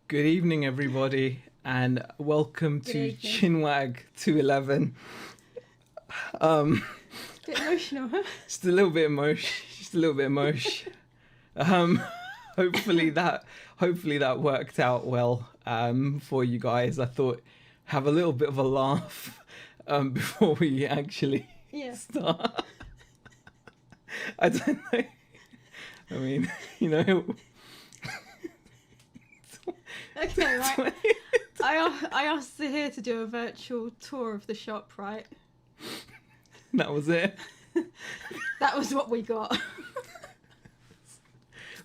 Good evening, everybody, and welcome Good to evening. Chinwag 211. Bit emotional, huh? Just a little bit emotion. Um, hopefully that worked out well for you guys. I thought have a little bit of a laugh before we actually Yeah. start. I don't know. I mean, you know. Okay, right. I asked Zahir to do a virtual tour of the shop, right? That was it. That was what we got.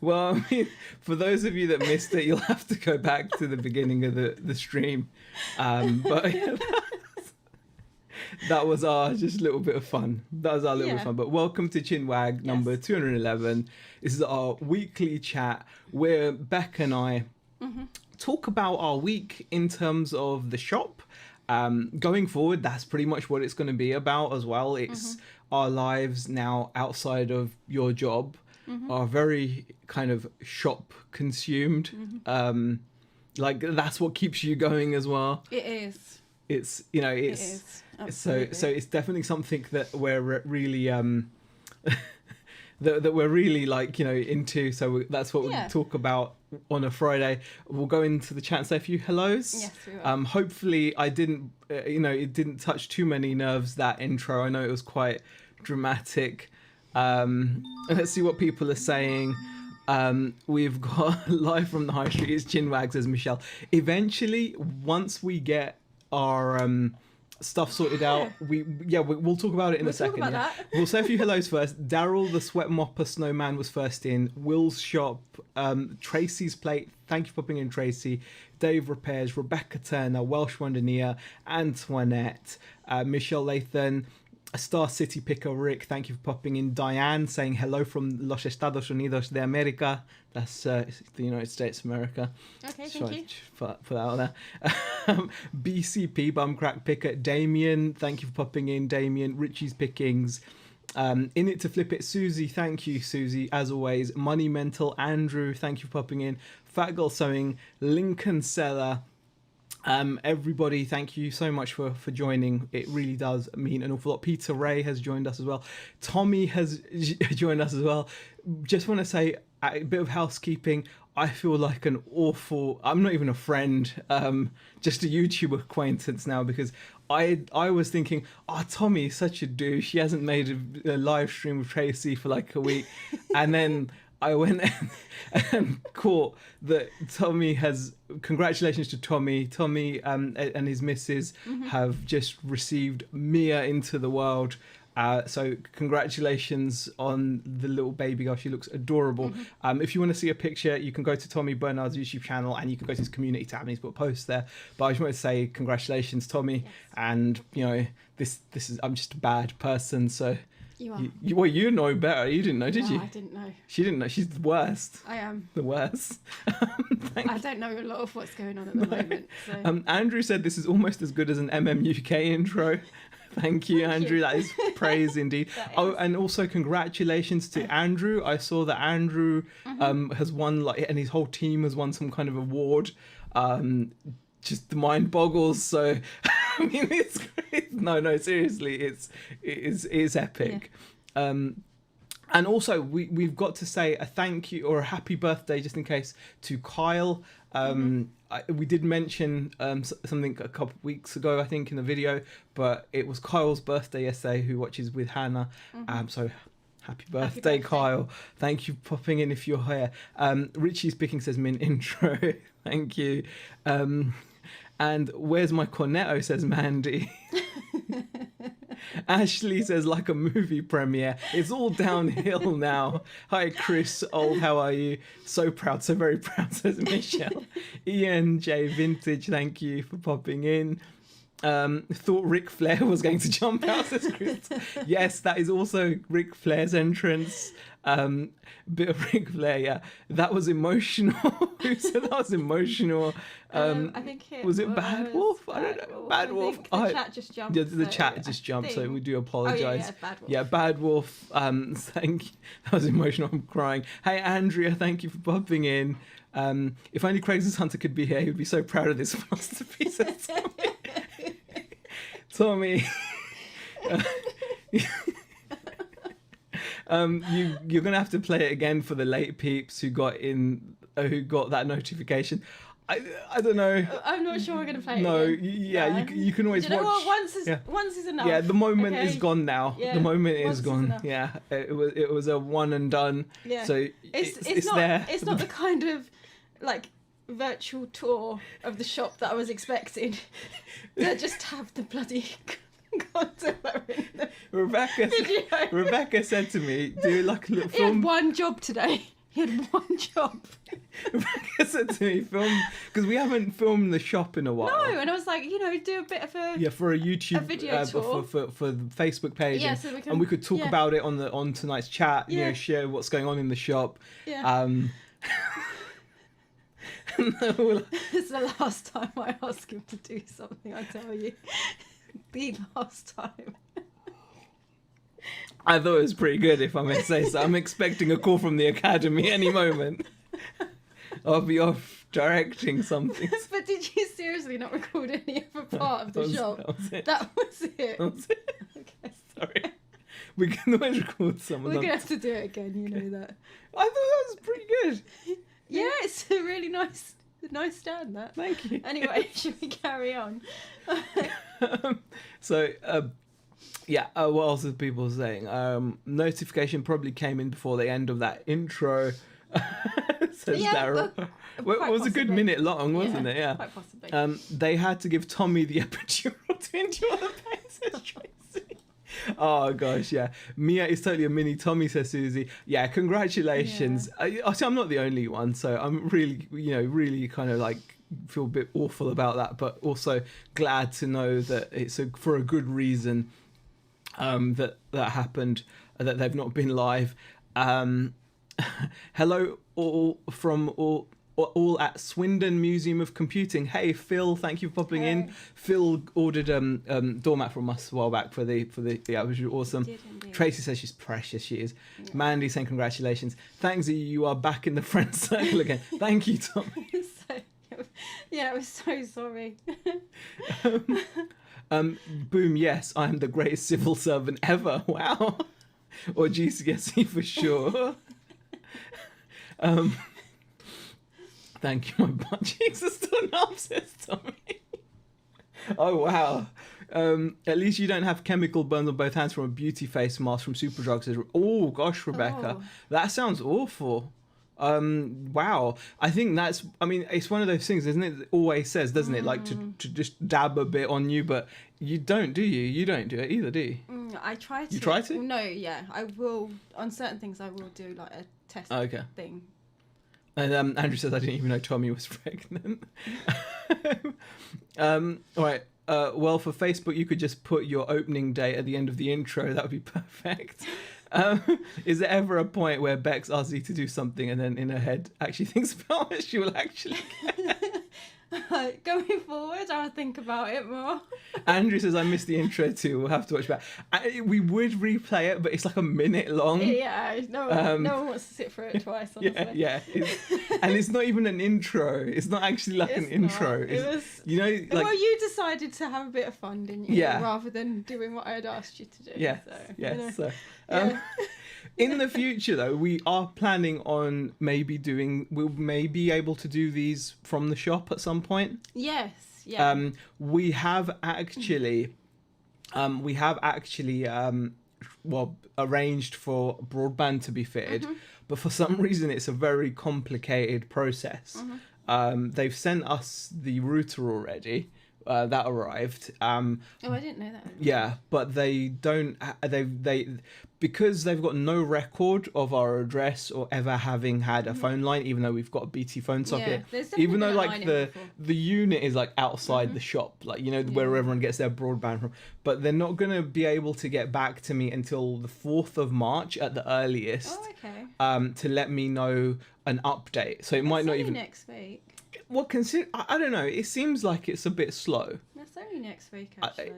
Well, I mean, for those of you that missed it, you'll have to go back to the beginning of the stream. But yeah, that was our just little bit of fun. That was our little bit of fun. But welcome to Chinwag number 211. This is our weekly chat where Beck and I talk about our week in terms of the shop. Going forward, that's pretty much what it's going to be about as well. It's our lives now outside of your job are very kind of shop consumed. Like that's what keeps you going as well. It is. It's so it's definitely something that we're really that we're really like into. So that's what we talk about on a Friday. We'll go into the chat and say a few hellos. Yes, we will. Hopefully I didn't it didn't touch too many nerves, that intro. I know it was quite dramatic. Let's see what people are saying. We've got live from the high street. It's Chinwag, says Michelle. Eventually, once we get our stuff sorted out, we'll talk about it in a second. Talk about that. We'll say a few hellos first. Daryl the Sweat Mopper Snowman was first in. Will's shop, Tracy's plate. Thank you for popping in, Tracy. Dave Repairs, Rebecca Turner, Welsh Wondernia, Antoinette, Michelle Lathan, Star City Picker Rick, thank you for popping in. Diane saying hello from Los Estados Unidos de America. That's the United States of America. Okay, thank you. Put that out there. BCP Bumcrack Picker. Damien, thank you for popping in. Damien, Richie's Pickings. In it to flip it, Susie, thank you, Susie, as always. Money Mental, Andrew, thank you for popping in. Fat Girl Sewing, Lincoln Seller. Everybody, thank you so much for joining. It really does mean an awful lot. Peter Ray has joined us as well. Tommy has joined us as well. Just want to say a bit of housekeeping. I feel like I'm not even a friend, just a YouTube acquaintance now, because I was thinking, Tommy is such a douche. He hasn't made a live stream with Tracy for like a week. And then I went and caught that Tommy has. Congratulations to Tommy. Tommy and his missus have just received Mia into the world. So congratulations on the little baby girl. She looks adorable. If you want to see a picture, you can go to Tommy Bernard's YouTube channel and you can go to his community tab and he's put a post there. But I just want to say congratulations, Tommy. Yes. And this is, I'm just a bad person, so. You are. You know better. You didn't know, did you? I didn't know. She didn't know. She's the worst. I am. The worst. I don't know a lot of what's going on at the moment. So. Andrew said this is almost as good as an MMUK intro. Thank you, Andrew. That is praise indeed. Oh, and also congratulations to Andrew. I saw that Andrew has won, and his whole team has won some kind of award. Just the mind boggles. So, I mean, it's great. No, seriously, it is epic. Yeah. And also, we've got to say a thank you or a happy birthday, just in case, to Kyle. We did mention something a couple of weeks ago, I think, in the video, but it was Kyle's birthday yesterday, who watches with Hannah. So happy birthday, Kyle. Thank you for popping in if you're here. Richie's Picking says min intro. Thank you. And where's my cornetto, says Mandy. Ashley says, like a movie premiere. It's all downhill now. Hi, Chris Old, how are you? So proud, so very proud, says Michelle. Ian J Vintage, thank you for popping in. Thought Ric Flair was going to jump out, says Chris. Yes, that is also Ric Flair's entrance. Bit of Ric Flair, yeah. That was emotional. Who said that was emotional? I think it was it Bad Wolf? I don't know. Bad Wolf. The chat just jumped. Yeah, the chat just jumped, so we do apologise. Bad Wolf. Yeah, Bad Wolf. Thank you. That was emotional. I'm crying. Hey, Andrea, thank you for popping in. If only Craigslist Hunter could be here, he would be so proud of this masterpiece. Tommy. You're gonna have to play it again for the late peeps who got that notification. I don't know. I'm not sure we're gonna play it. No, again. you can always Do you know watch. What? Once is enough. Yeah, the moment okay? is gone now. Yeah, the moment is once gone. enough. Yeah, it was a one and done. Yeah. So it's not there. It's not the kind of like virtual tour of the shop that I was expecting. They just have the bloody Gondola in them. Rebecca said to me, "Do like a little He film." had one job today. He had one job. Rebecca said to me, "Film," because we haven't filmed the shop in a while. No, and I was like, do a bit of a for a YouTube video tour. for the Facebook page, Yeah, so and we could talk yeah. about it on tonight's chat. Yeah. Share what's going on in the shop. Yeah. It's the last time I ask him to do something, I tell you. The last time. I thought it was pretty good, if I may say so. I'm expecting a call from the academy any moment. I'll be off directing something. But did you seriously not record any other part of the shop? That was it. That was it. Okay. Sorry. We can always record some. We're going to have to do it again, you know that. I thought that was pretty good. Yeah, it's a really nice stand, that. Thank you. Anyway, should we carry on? What else are people saying? Notification probably came in before the end of that intro. Says Daryl. Well, it was a good minute long, wasn't it? Yeah. Quite possibly. They had to give Tommy the epidural to endure the pain, says Tracy. Oh gosh, yeah. Mia is totally a mini Tommy, says Susie. Yeah, congratulations. Yeah. I'm not the only one, so I'm really, really kind of like feel a bit awful about that, but also glad to know that it's for a good reason. That happened, that they've not been live. Hello all at Swindon Museum of Computing. Hey Phil, thank you for popping in. Phil ordered doormat from us a while back for the it was awesome. Tracy says she's precious. She is. Yeah. Mandy saying congratulations. Thanks, you are back in the friend circle again. Thank you, Tommy. I was so sorry. Boom, yes, I'm the greatest civil servant ever. Wow. Or GCSE for sure. Thank you, my butt cheeks are still numb, says Tommy. Oh, wow. At least you don't have chemical burns on both hands from a beauty face mask from Superdrug, says, oh, gosh, Rebecca. Oh. That sounds awful. Wow. I think it's one of those things, isn't it? It always says, doesn't it? Like to just dab a bit on you, but you don't, do you? You don't do it either, do you? I try to. You try to? No, yeah. I will, on certain things, I will do like a test thing. And Andrew says, I didn't even know Tommy was pregnant. All right. Well, for Facebook, you could just put your opening date at the end of the intro. That would be perfect. Is there ever a point where Bex asks you to do something and then in her head actually thinks about it? She will actually get Going forward, I'll think about it more. Andrew says, I missed the intro too. We'll have to watch back. We would replay it, but it's like a minute long. Yeah, no one wants to sit through it twice, honestly. Yeah. And it's not even an intro. It's not actually like an intro. It was... well, you decided to have a bit of fun, didn't you? Yeah. Rather than doing what I had asked you to do. Yeah. So, in the future, though, we are planning on we'll maybe able to do these from the shop at some point. Yes. Yeah. We have actually arranged for broadband to be fitted, but for some reason it's a very complicated process. They've sent us the router already. That arrived. I didn't know that. Yeah, but they don't. They because they've got no record of our address or ever having had a phone line, even though we've got a BT phone socket. Even though like the unit is like outside the shop, like where everyone gets their broadband from. But they're not gonna be able to get back to me until the 4th of March at the earliest. Oh, okay. To let me know an update. So it might not even next week. Well, I don't know. It seems like it's a bit slow. That's only next week, actually.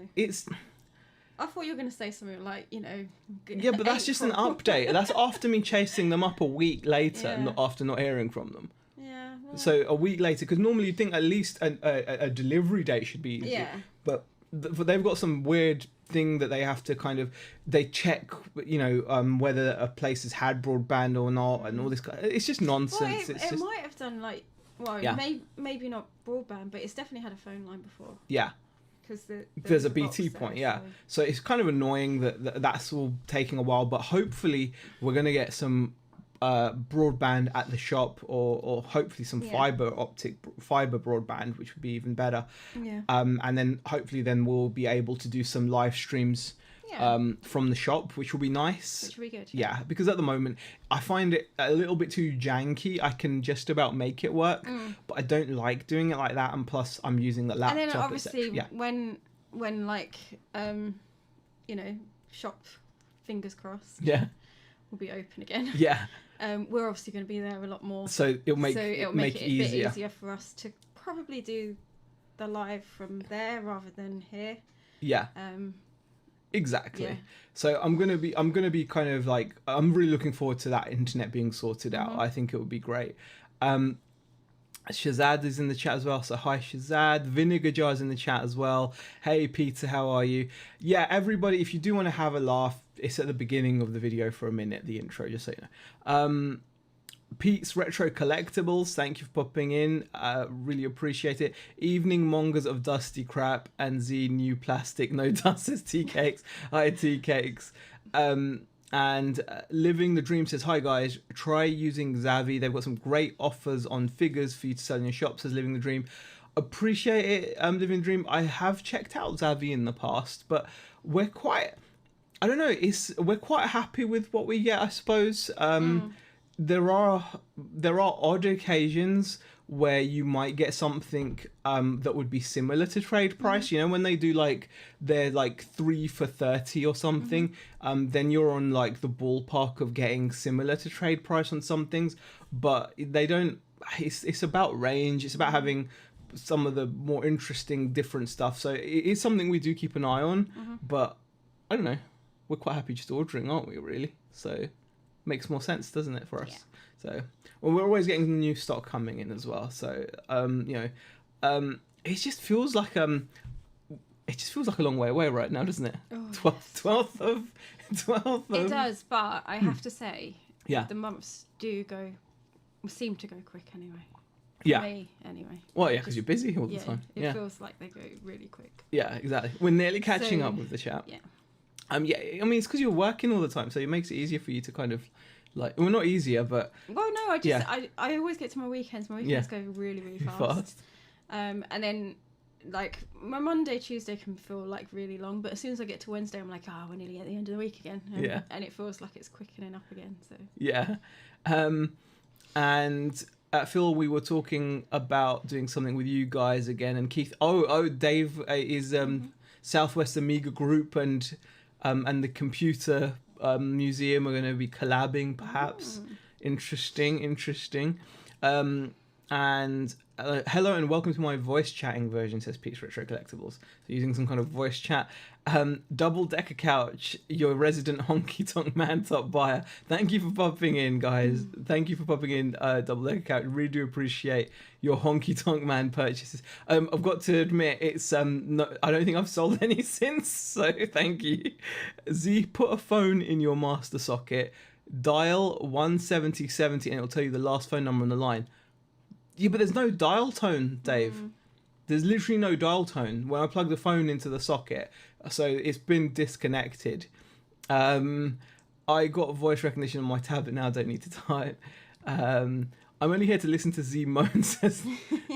I thought you were going to say something like, Yeah, but that's just an update. That's after me chasing them up a week later, not after not hearing from them. Yeah. Well, So a week later, because normally you'd think at least a delivery date should be easy. yeah. But they've got some weird thing that they have to kind of, they check, whether a place has had broadband or not, and all this. It's just nonsense. Well, it might have done like, well, Yeah. maybe not broadband, but it's definitely had a phone line before. Yeah. Because There's a BT point, yeah. So it's kind of annoying that's all taking a while, but hopefully we're going to get some broadband at the shop, or hopefully some fiber broadband, which would be even better. Yeah. And then hopefully we'll be able to do some live streams from the shop, which will be nice. Which will be good. Yeah, because at the moment I find it a little bit too janky. I can just about make it work, but I don't like doing it like that. And plus, I'm using the laptop. And then obviously, yeah. when like shop, fingers crossed, will be open again. Yeah. We're obviously going to be there a lot more. So it'll make it it a bit easier. easier for us to probably do the live from there rather than here. Yeah. Exactly. Yeah. So I'm gonna be kind of like, I'm really looking forward to that internet being sorted out. I think it would be great. Shazad is in the chat as well, so hi Shazad. Vinegar Jar's in the chat as well. Hey Peter, how are you? Yeah, everybody, if you do want to have a laugh, it's at the beginning of the video for a minute, the intro, just so you know. Pete's Retro Collectibles, thank you for popping in. Really appreciate it. Evening Mongers of Dusty Crap and Z New Plastic No Dust says Tea Cakes. Hi Tea Cakes. And Living the Dream says, hi guys, try using Zavvi. They've got some great offers on figures for you to sell in your shop, says Living the Dream. Appreciate it, Living the Dream. I have checked out Zavvi in the past, but we're quite happy with what we get, I suppose. There are odd occasions where you might get something that would be similar to trade price. When they do like they're like 3 for 30 or something, then you're on like the ballpark of getting similar to trade price on some things, but they don't. It's about range. It's about having some of the more interesting different stuff. So it is something we do keep an eye on, but I don't know. We're quite happy just ordering, aren't we? Really? So. Makes more sense, doesn't it, for us? Yeah. So, we're always getting the new stock coming in as well. So, it just feels like a long way away right now, doesn't it? Oh, 12th of. It does, but I have to say, the months seem to go quick anyway. For me, anyway. Well, yeah, because you're busy all the time. It feels like they go really quick. Yeah, exactly. We're nearly catching up with the chat. Yeah. I mean, it's because you're working all the time, so it makes it easier for you to kind of, like, well, not easier, but... Well, no, I always get to my weekends. My weekends go really, really fast. And then, like, my Monday, Tuesday can feel, like, really long, but as soon as I get to Wednesday, I'm like, we're nearly at the end of the week again. And it feels like it's quickening up again, so... Yeah. And... Phil, we were talking about doing something with you guys again, and Keith... Dave is Southwest Amiga Group and the Computer Museum are going to be collabing, perhaps. Interesting. And hello and welcome to my voice chatting version, says Pete's Retro Collectibles. So using some kind of voice chat. Double Decker Couch, your resident honky tonk man top buyer. Thank you for popping in, guys. Thank you for popping in, Double Decker Couch. Really do appreciate your honky tonk man purchases. I've got to admit, it's I don't think I've sold any since, so thank you. Z, put a phone in your master socket, dial 17070, and it'll tell you the last phone number on the line. Yeah, but there's no dial tone, Dave. There's literally no dial tone when I plug the phone into the socket, so it's been disconnected. I got voice recognition on my tablet now, I don't need to type. I'm only here to listen to Z moan, says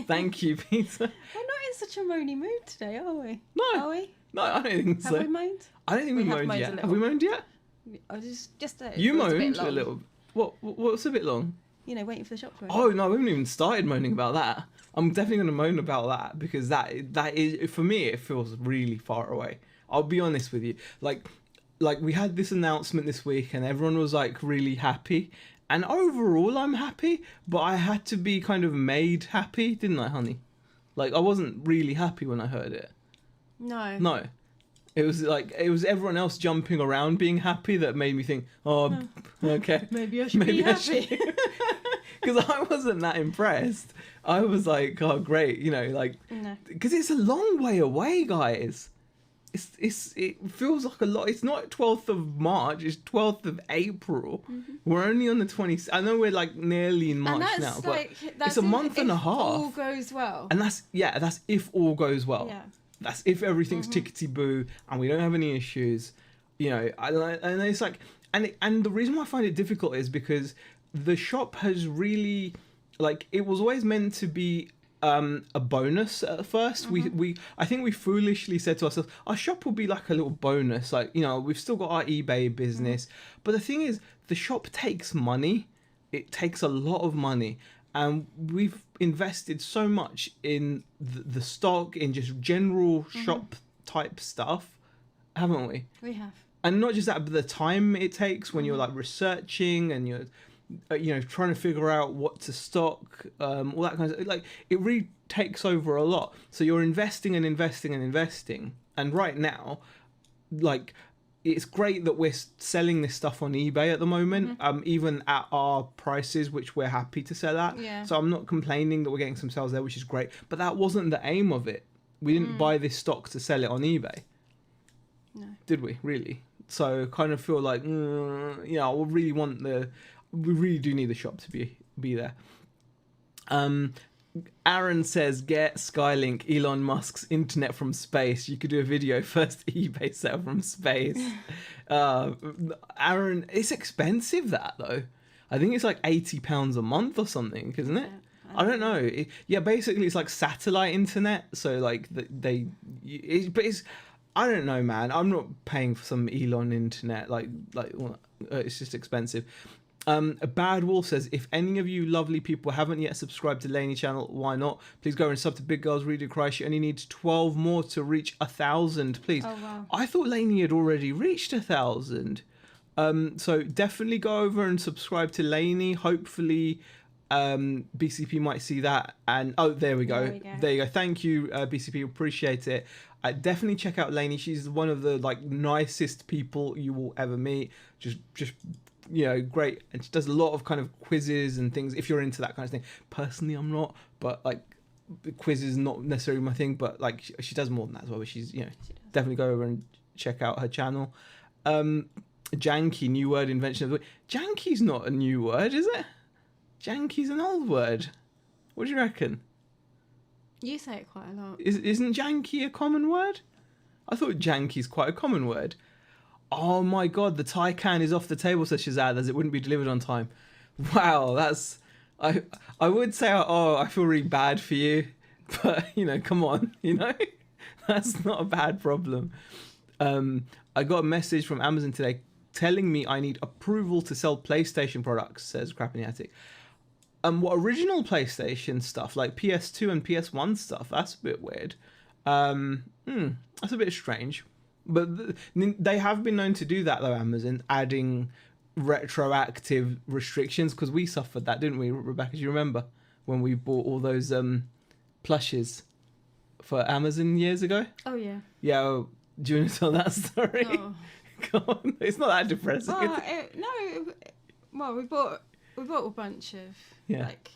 thank you, Peter. We're not in such a moany mood today, are we? No. Are we? No, I don't think so. Have we moaned? I don't think we moaned yet. Have we moaned yet? You moaned a little. What's a bit long? Waiting for the shop to open. Oh, no, we haven't even started moaning about that. I'm definitely going to moan about that because that is, for me, it feels really far away. I'll be honest with you. Like we had this announcement this week and everyone was like really happy. And overall, I'm happy, but I had to be kind of made happy, didn't I, honey? Like, I wasn't really happy when I heard it. No. It was everyone else jumping around being happy that made me think, okay. Maybe I should be happy. Because I wasn't that impressed. I was like, oh, great, you know, like, because it's a long way away, guys. It feels like a lot. It's not 12th of March, it's 12th of April. We're only on the 20th. I know we're like nearly in March now, but it's a month and a half. All goes well. And that's if all goes well. Yeah. That's if everything's tickety-boo and we don't have any issues, you know. And it's like, and the reason why I find it difficult is because the shop has really, like, it was always meant to be a bonus at first. I think we foolishly said to ourselves, our shop will be like a little bonus, like, you know, we've still got our eBay business, but the thing is, the shop takes money. It takes a lot of money, and we've invested so much in the stock, in just general shop type stuff, haven't we? We have. And not just that, but the time it takes when you're like researching and you're, you know, trying to figure out what to stock, all that kind of, like, it really takes over a lot. So you're investing and investing and investing. And right now, like, it's great that we're selling this stuff on eBay at the moment, even at our prices, which we're happy to sell at. Yeah. So I'm not complaining that we're getting some sales there, which is great. But that wasn't the aim of it. We didn't buy this stock to sell it on eBay. No. Did we, really? So kind of feel like, you know, we really do need the shop to be there. Aaron says, get Skylink, Elon Musk's internet from space. You could do a video, first eBay sale from space. Aaron, it's expensive, that, though. I think it's like £80 a month or something, isn't it? Yeah, I don't know. Basically it's like satellite internet. So like but it's, I don't know, man. I'm not paying for some Elon internet. Like it's just expensive. A Bad Wolf says, if any of you lovely people haven't yet subscribed to Lainey channel, why not? Please go and sub to Big Girls Read Cry. She only needs 12 more to reach 1,000, please. Oh, wow. I thought Lainey had already reached 1,000. So definitely go over and subscribe to Lainey. Hopefully BCP might see that. And there we go. There you go. Thank you, BCP. Appreciate it. Definitely check out Lainey. She's one of the like nicest people you will ever meet. Just you know, great. And she does a lot of kind of quizzes and things, if you're into that kind of thing. Personally, I'm not, but like, quizzes not necessarily my thing, but like she does more than that as well. But she's, you know, definitely go over and check out her channel. Janky, new word invention of the week. Janky's not a new word, is it? Janky's an old word. What do you reckon? You say it quite a lot. Isn't janky a common word? I thought janky's quite a common word. Oh my god, the Thai can is off the table, says Shazad, as it wouldn't be delivered on time. Wow, that's... I would say, I feel really bad for you. But, you know, come on, you know? That's not a bad problem. I got a message from Amazon today telling me I need approval to sell PlayStation products, says Crap in the Attic. What original PlayStation stuff, like PS2 and PS1 stuff, that's a bit weird. That's a bit strange. But they have been known to do that, though, Amazon, adding retroactive restrictions, because we suffered that, didn't we, Rebecca? Do you remember when we bought all those plushes for Amazon years ago? Oh, yeah. Yeah, well, do you want to tell that story? No. Go on. It's not that depressing. Well, we bought a bunch of, like,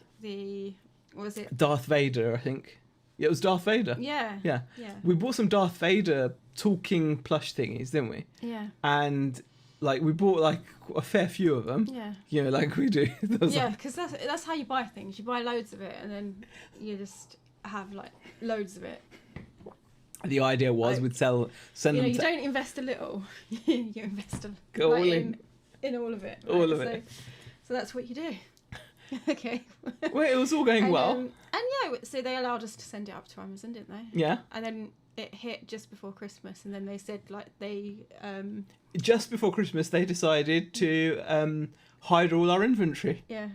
what was it? Darth Vader, I think. Yeah, it was Darth Vader. Yeah. We bought some Darth Vader talking plush thingies, didn't we? Yeah. And like we bought like a fair few of them. Yeah. You know, like we do. Yeah, because that's how you buy things. You buy loads of it, and then you just have like loads of it. The idea was we'd send them. You don't invest a little. You invest in all of it. Right? All of it. So that's what you do. Okay. Well, it was all going well. And yeah, so they allowed us to send it up to Amazon, didn't they? Yeah. And then it hit just before Christmas, and then they said like they. Just before Christmas, they decided to hide all our inventory. Yeah.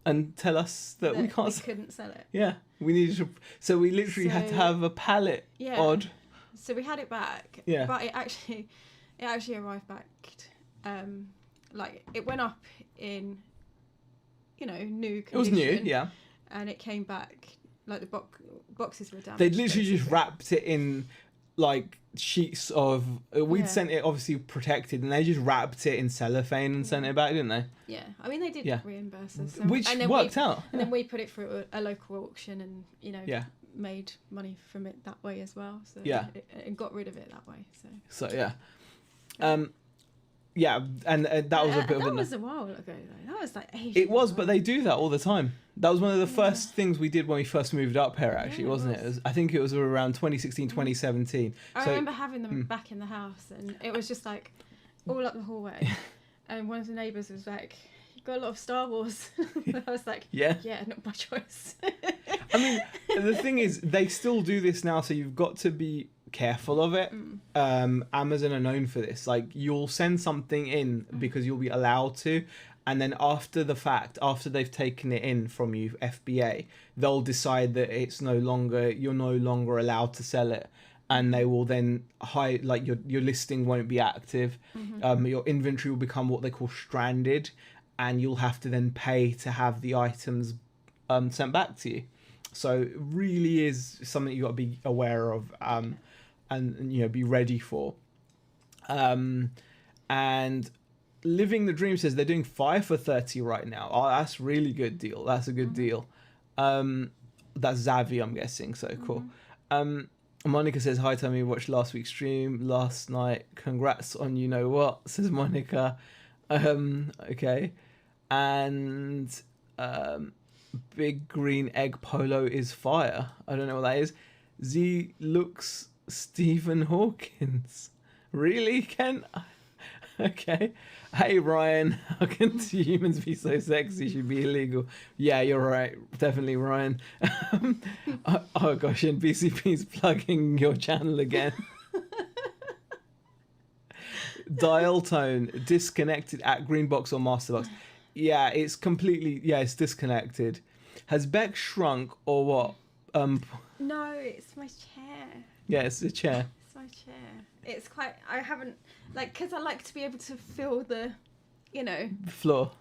And tell us that we couldn't sell it. Yeah, we needed to. So we literally had to have a pallet. Yeah. Odd. So we had it back. Yeah. But it actually arrived back. Like it went up in. You know, new condition. It was new, yeah. And it came back, like the boxes were damaged. They'd literally just wrapped it in like sheets of we'd sent it obviously protected, and they just wrapped it in cellophane and sent it back, didn't they? Yeah, I mean they did reimburse us, which worked out. And then we put it through a local auction, and made money from it that way as well. So it got rid of it that way. So yeah, and that was a bit of that was a while ago though. That was like ages It was, ago. but they do that all the time. That was one of the first things we did when we first moved up here, actually, wasn't it? I think it was around 2016, 2017. I remember having them back in the house, and it was just like all up the hallway. And one of the neighbours was like, "You've got a lot of Star Wars." I was like, yeah, not my choice. I mean, the thing is, they still do this now, so you've got to be careful of it. Amazon are known for this. Like, you'll send something in because you'll be allowed to, and then after the fact, after they've taken it in from you, FBA, they'll decide that you're no longer allowed to sell it, and they will then hide, like your listing won't be active. Your inventory will become what they call stranded, and you'll have to then pay to have the items sent back to you. So it really is something you got to be aware of, and be ready for. And Living the Dream says they're doing 5 for 30 right now. Oh, that's really good deal. That's a good deal. That's Zavi, I'm guessing. So cool. Monica says, "Hi Tommy, watched last week's stream last night. Congrats on you know what," says Monica. Okay. And Big Green Egg Polo is fire. I don't know what that is. Z looks Stephen Hawkins. Really, Ken? Okay. Hey Ryan, how can two humans be so sexy? Should be illegal. Yeah, you're right. Definitely, Ryan. Oh gosh, and BCP's plugging your channel again. Dial tone disconnected at Greenbox or Masterbox. Yeah, it's completely. Yeah, it's disconnected. Has Beck shrunk or what? No, it's my chair. Yeah, it's the chair. It's my chair. It's quite. I haven't because I like to be able to feel the, floor.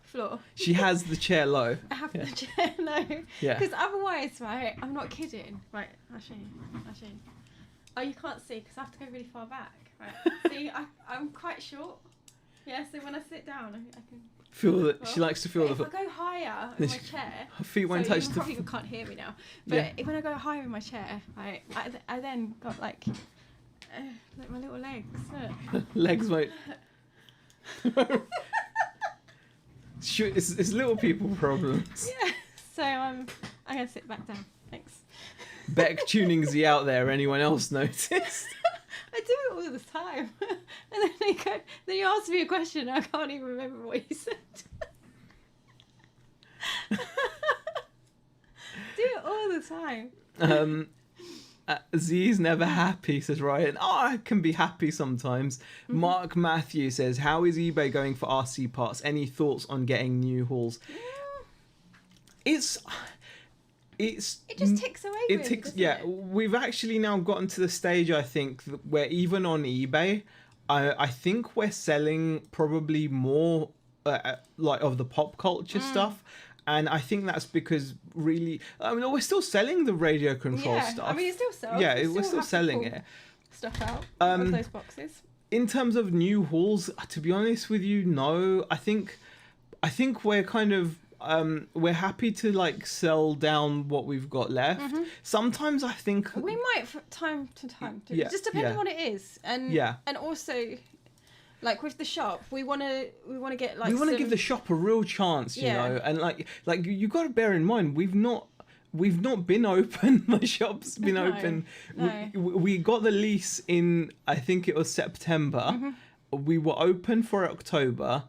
She has the chair low. I have the chair low. Yeah. Because otherwise, right, I'm not kidding. Right, I'll show you. Oh, you can't see because I have to go really far back. Right. See, I'm quite short. Yeah, so when I sit down, I can feel that. She likes to feel the. If I go higher in my chair, her feet won't touch the. You probably can't hear me now. But when I go higher in my chair, right, I then got like my little legs. Legs won't. It's little people problems. Yeah. So I'm gonna sit back down. Thanks. Beck tuning Z out there. Anyone else noticed? I do it all the time. And then you ask me a question and I can't even remember what you said. Do it all the time. Z's never happy, says Ryan. Oh, I can be happy sometimes. Mark Matthew says, how is eBay going for RC parts? Any thoughts on getting new hauls? It just ticks away. We've actually now gotten to the stage, I think, where even on eBay, I think we're selling probably more of the pop culture stuff. And I think that's because really, we're still selling the radio control stuff. I mean, it still sells. Yeah, we're still selling it. Stuff out of those boxes. In terms of new hauls, to be honest with you, no. I think we're kind of we're happy to sell down what we've got left. Sometimes I think we might from time to time. Just depending on what it is, and also. Like with the shop, we want to get we want to give the shop a real chance, you know, and like you got to bear in mind we've not been open. The shop's been open. No. We got the lease in, I think it was September. We were open for October,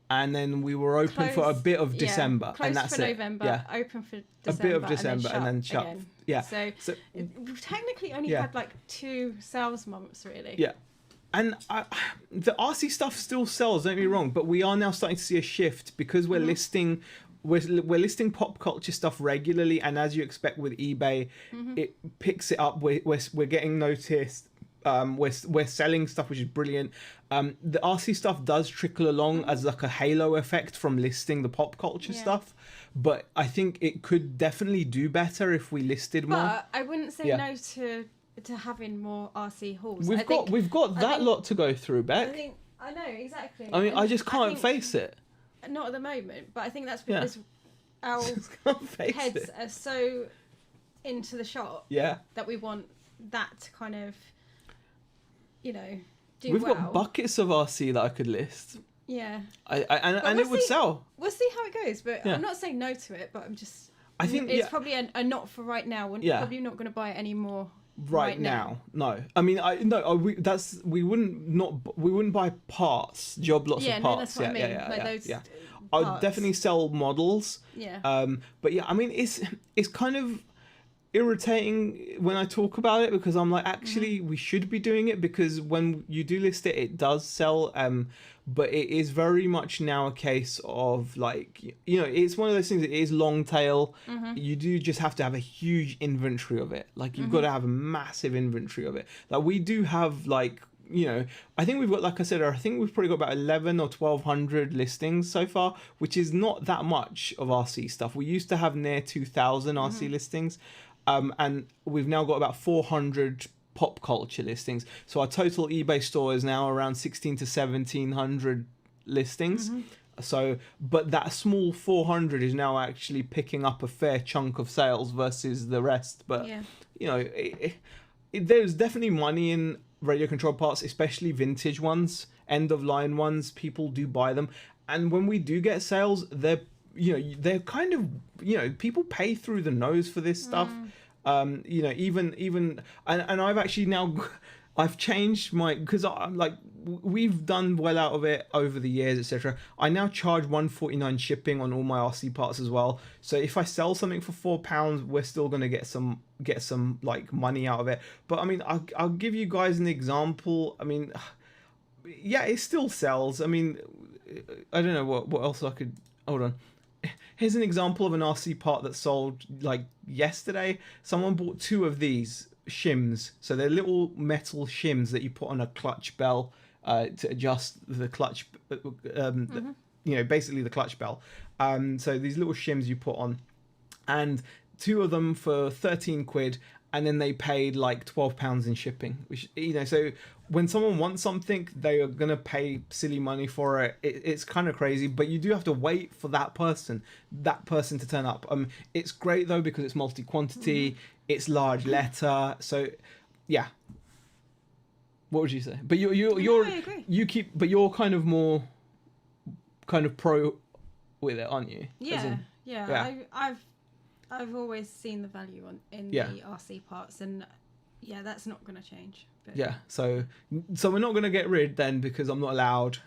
and then we were open for a bit of December, and that's for it. November, open for December, a bit of December, and then shut. Again. Yeah. So we've technically only had 2 sales months, really. Yeah. And the RC stuff still sells, don't get me wrong, but we are now starting to see a shift because we're listing pop culture stuff regularly, and as you expect with eBay, it picks it up. We're getting noticed. We're selling stuff, which is brilliant. The RC stuff does trickle along as like a halo effect from listing the pop culture stuff, but I think it could definitely do better if we listed more. But I wouldn't say no to to having more RC halls. We've got that lot to go through, Beck. I know exactly. I mean, I just can't face it. Not at the moment, but I think that's because our heads are so into the shop that we want that to kind of, do We've well. got buckets of RC that I could list. Yeah. And it would sell. We'll see how it goes, but I'm not saying no to it, but I think it's probably a not for right now. We're probably not going to buy it anymore right now. No. I mean, we wouldn't buy parts, job lots of parts. No, that's what I mean. Yeah. I'd definitely sell models. Yeah. But I mean, it's kind of irritating when I talk about it, because I'm like, actually we should be doing it, because when you do list it, it does sell. But it is very much now a case of like, it's one of those things. It is long tail. You do just have to have a huge inventory of it. Like you've got to have a massive inventory of it. Like we do have like, I think we've got, like I said, I think we've probably got about 11 or 1200 listings so far, which is not that much of RC stuff. We used to have near 2000 RC listings, and we've now got about 400 pop culture listings. So our total eBay store is now around 16 to 1700 listings. So, but that small 400 is now actually picking up a fair chunk of sales versus the rest. But, there's definitely money in radio control parts, especially vintage ones, end of line ones. People do buy them, and when we do get sales, they're kind of people pay through the nose for this stuff. Even and I've actually now I've changed because I'm like, we've done well out of it over the years, etc. I now charge $1.49 shipping on all my RC parts as well. So if I sell something for £4, we're still gonna get some like money out of it. But I mean, I'll give you guys an example. I mean, it still sells. I mean, I don't know what else I could. Hold on. Here's an example of an RC part that sold like yesterday. Someone bought 2 of these shims. So they're little metal shims that you put on a clutch bell to adjust the clutch, basically the clutch bell. So these little shims you put on, and 2 of them for 13 quid, and then they paid like £12 in shipping, which, so when someone wants something, they are going to pay silly money for it. It's kind of crazy, but you do have to wait for that person to turn up. It's great though, because it's multi-quantity, it's large letter. So yeah. What would you say? But I agree. But you're kind of more kind of pro with it, aren't you? Yeah. I've always seen the value in the RC parts, and that's not going to change. But... Yeah, so we're not going to get rid then, because I'm not allowed.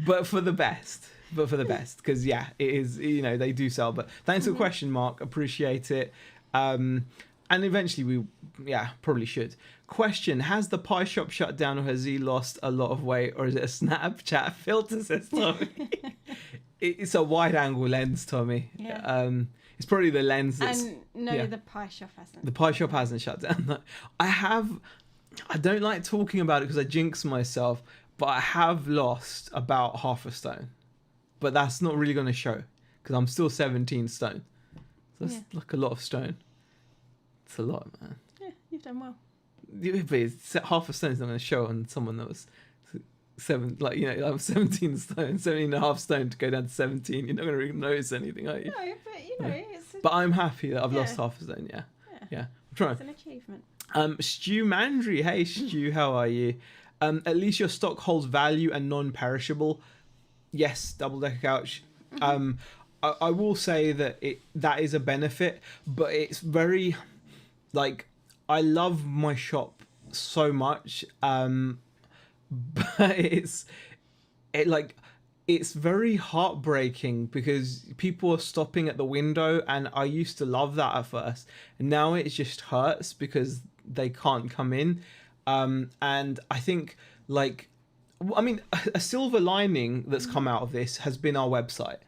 But for the best, because it is, they do sell. But thanks for the question, Mark. Appreciate it. And eventually we probably should. Question: has the pie shop shut down, or has he lost a lot of weight, or is it a Snapchat filter, says Tommy? It's a wide angle lens, Tommy. Yeah. It's probably the lens that's... the pie shop hasn't. The pie shop hasn't shut down. I don't like talking about it because I jinx myself, but I have lost about half a stone. But that's not really going to show, because I'm still 17 stone. So that's like a lot of stone. It's a lot, man. Yeah, you've done well. But half a stone is not going to show on someone that was... I'm 17 stone, 17 and a half stone to go down to 17. You're not going to really notice anything, are you? No, but it's... But I'm happy that I've lost half a stone, yeah. I'm trying. It's an achievement. Stu Mandry, hey Stu, how are you? At least your stock holds value and non-perishable. Yes, double-decker couch. I will say that that is a benefit, but it's very, like, I love my shop so much, but it's very heartbreaking because people are stopping at the window, and I used to love that at first, and now it just hurts because they can't come in. And I think, a silver lining that's come out of this has been our website.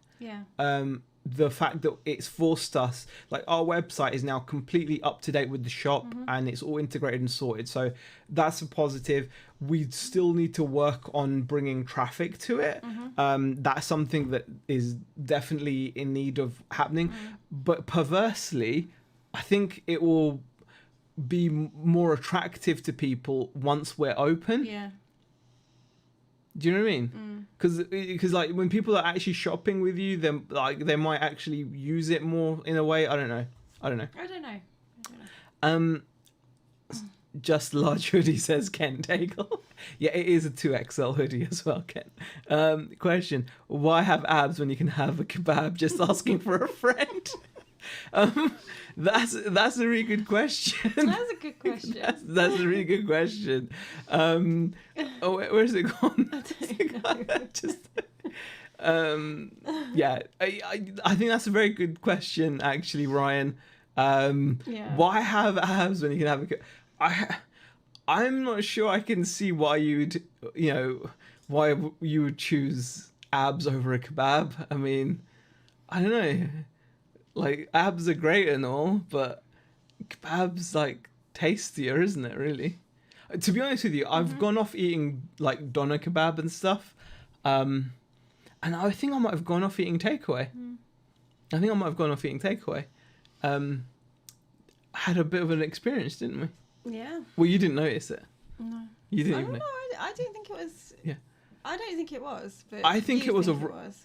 The fact that it's forced us, our website is now completely up to date with the shop, and it's all integrated and sorted. So that's a positive. We still need to work on bringing traffic to it. That's something that is definitely in need of happening. But perversely, I think it will be more attractive to people once we're open. Yeah. Do you know what I mean? Because like when people are actually shopping with you, then like they might actually use it more in a way. I don't know. Just large hoodie, says Ken Daigle. Yeah, it is a 2XL hoodie as well, Ken. Question: why have abs when you can have a kebab? Just asking for a friend. That's a really good question. That's a good question. That's a really good question. Where's it gone? I don't know. Yeah, I think that's a very good question, actually, Ryan. Why have abs when you can have a I'm not sure I can see why you'd, why you would choose abs over a kebab. I mean, I don't know. Like, abs are great and all, but kebab's, like, tastier, isn't it, really? To be honest with you, I've gone off eating, like, doner kebab and stuff. And I think I might have gone off eating takeaway. Had a bit of an experience, didn't we? Yeah. Well, you didn't notice it. No. You didn't I even don't know. know. I didn't think it was. Yeah. I don't think it was. But I think it was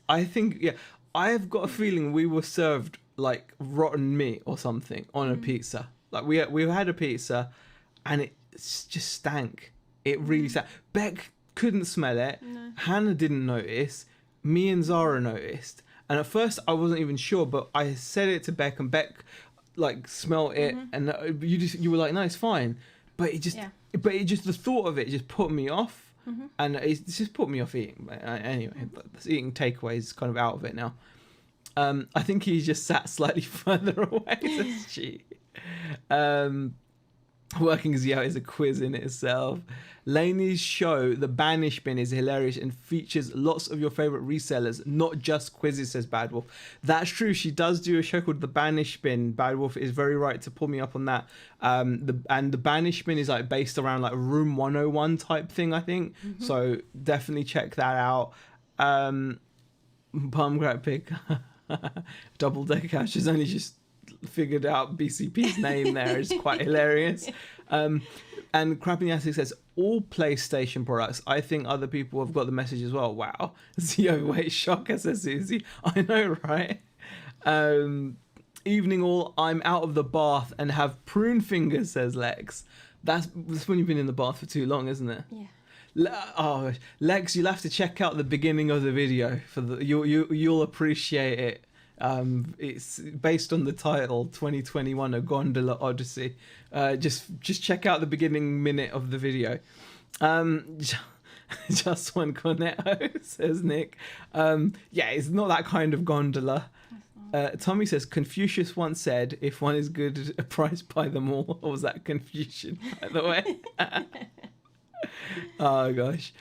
I think, yeah. I've got a feeling we were served, like, rotten meat or something on a pizza. Like, we had a pizza, and it just stank. It really stank. Beck couldn't smell it. No. Hannah didn't notice. Me and Zara noticed. And at first, I wasn't even sure, but I said it to Beck, and Beck, like, smelled it, and you were like, no, it's fine. But it just, the thought of it just put me off. And it's just put me off eating. Anyway, but eating takeaways is kind of out of it now. I think he just sat slightly further away. Says she. Working as out is a quiz in itself. Lainey's show, The Banish Bin, is hilarious and features lots of your favourite resellers, not just quizzes, says Bad Wolf. That's true. She does do a show called The Banish Bin. Bad Wolf is very right to pull me up on that. The Banish Bin is like based around like Room 101 type thing, I think. So definitely check that out. Bum Crack Pick. Double Deck Cash has only just figured out BCP's name there. Is quite hilarious. And Crappy Attic says, all PlayStation products. I think other people have got the message as well. Wow. The overweight shocker, says Susie. I know, right? Evening all, I'm out of the bath and have prune fingers, says Lex. That's when you've been in the bath for too long, isn't it? Yeah. Lex, you'll have to check out the beginning of the video for you'll appreciate it. It's based on the title 2021 A Gondola Odyssey. Just check out the beginning minute of the video. Just one cornetto, says Nick. Yeah, it's not that kind of gondola. Tommy says, Confucius once said, if one is good at a price, buy them all. Or was that Confucian, by the way? Oh, gosh.